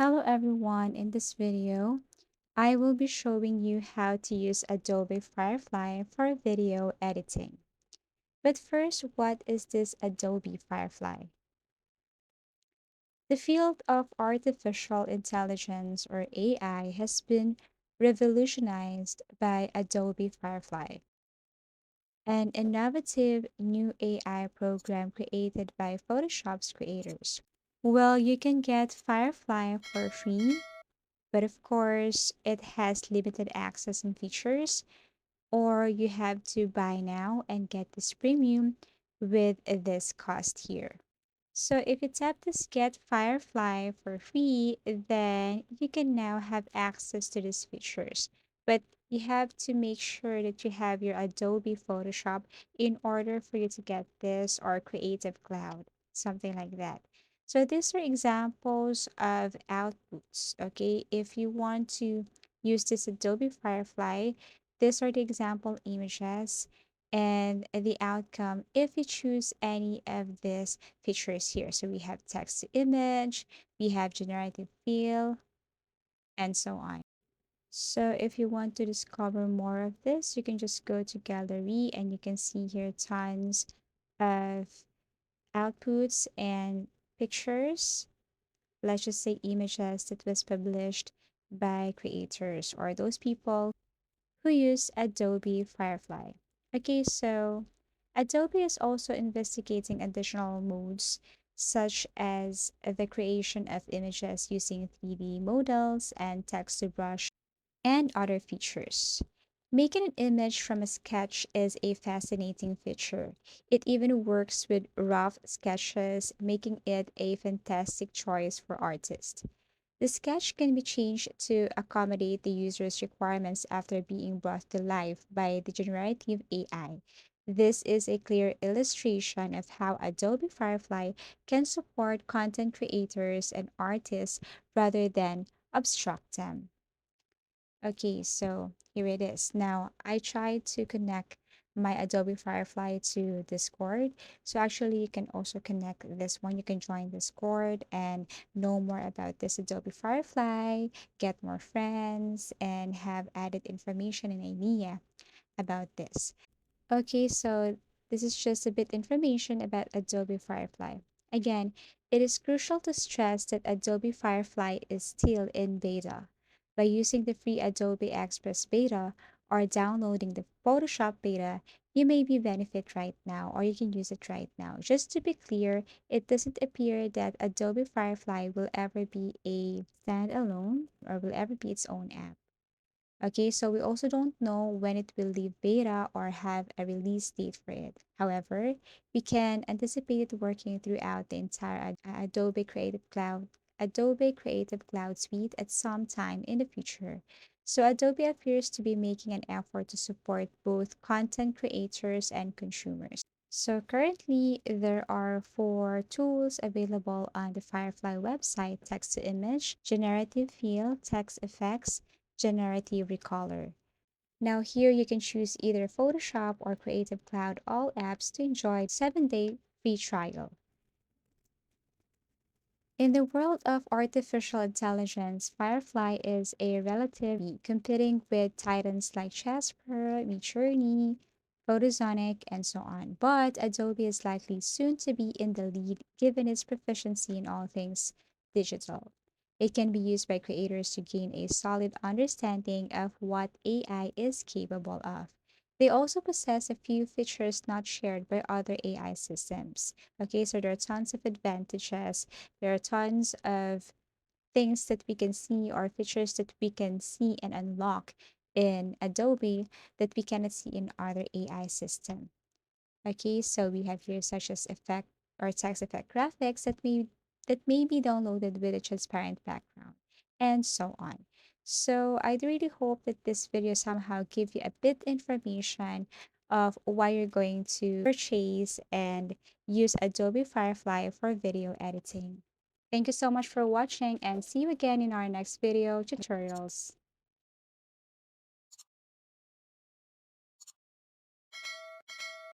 Hello everyone, in this video, I will be showing you how to use Adobe Firefly for video editing. But first, what is this Adobe Firefly? The field of artificial intelligence or AI has been revolutionized by Adobe Firefly, an innovative new AI program created by Photoshop's creators. Well, you can get Firefly for free, but of course, it has limited access and features, or you have to buy now and get this premium with this cost here. So if you tap this Get Firefly for free, then you can now have access to these features. But you have to make sure that you have your Adobe Photoshop in order for you to get this or Creative Cloud, something like that. So these are examples of outputs. Okay, if you want to use this Adobe Firefly, these are the example images and the outcome if you choose any of these features here. So we have text to image, we have generative fill, and so on. So if you want to discover more of this, you can just go to gallery and you can see here tons of outputs and pictures. Let's just say images that was published by creators or those people who use Adobe Firefly. Okay, so Adobe is also investigating additional modes such as the creation of images using 3D models and text to brush and other features. Making an image from a sketch is a fascinating feature. It even works with rough sketches, making it a fantastic choice for artists. The sketch can be changed to accommodate the user's requirements after being brought to life by the generative AI. This is a clear illustration of how Adobe Firefly can support content creators and artists rather than obstruct them. Okay, so here it is. Now, I tried to connect my Adobe Firefly to Discord. So actually, you can also connect this one. You can join Discord and know more about this Adobe Firefly, get more friends, and have added information and idea about this. Okay, so this is just a bit information about Adobe Firefly. Again, it is crucial to stress that Adobe Firefly is still in beta. By using the free Adobe Express beta or downloading the Photoshop beta, you may be benefit right now or you can use it right now. Just to be clear, it doesn't appear that Adobe Firefly will ever be a standalone or will ever be its own app. Okay, so we also don't know when it will leave beta or have a release date for it. However, we can anticipate it working throughout the entire Adobe Creative Cloud suite at some time in the future. So Adobe appears to be making an effort to support both content creators and consumers. So currently, there are four tools available on the Firefly website: text to image, generative fill, text effects, generative recolor. Now here you can choose either Photoshop or Creative Cloud all apps to enjoy 7-day free trial. In the world of artificial intelligence, Firefly is a relatively competing with titans like Jasper, Midjourney, Photosonic, and so on. But Adobe is likely soon to be in the lead given its proficiency in all things digital. It can be used by creators to gain a solid understanding of what AI is capable of. They also possess a few features not shared by other AI systems. Okay, so there are tons of advantages, there are tons of things that we can see or features that we can see and unlock in Adobe that we cannot see in other AI system. Okay, so we have here such as effect or text effect graphics that may be downloaded with a transparent background, and so on. So I really hope that this video somehow give you a bit information of why you're going to purchase and use Adobe Firefly for video editing. Thank you so much for watching and see you again in our next video tutorials.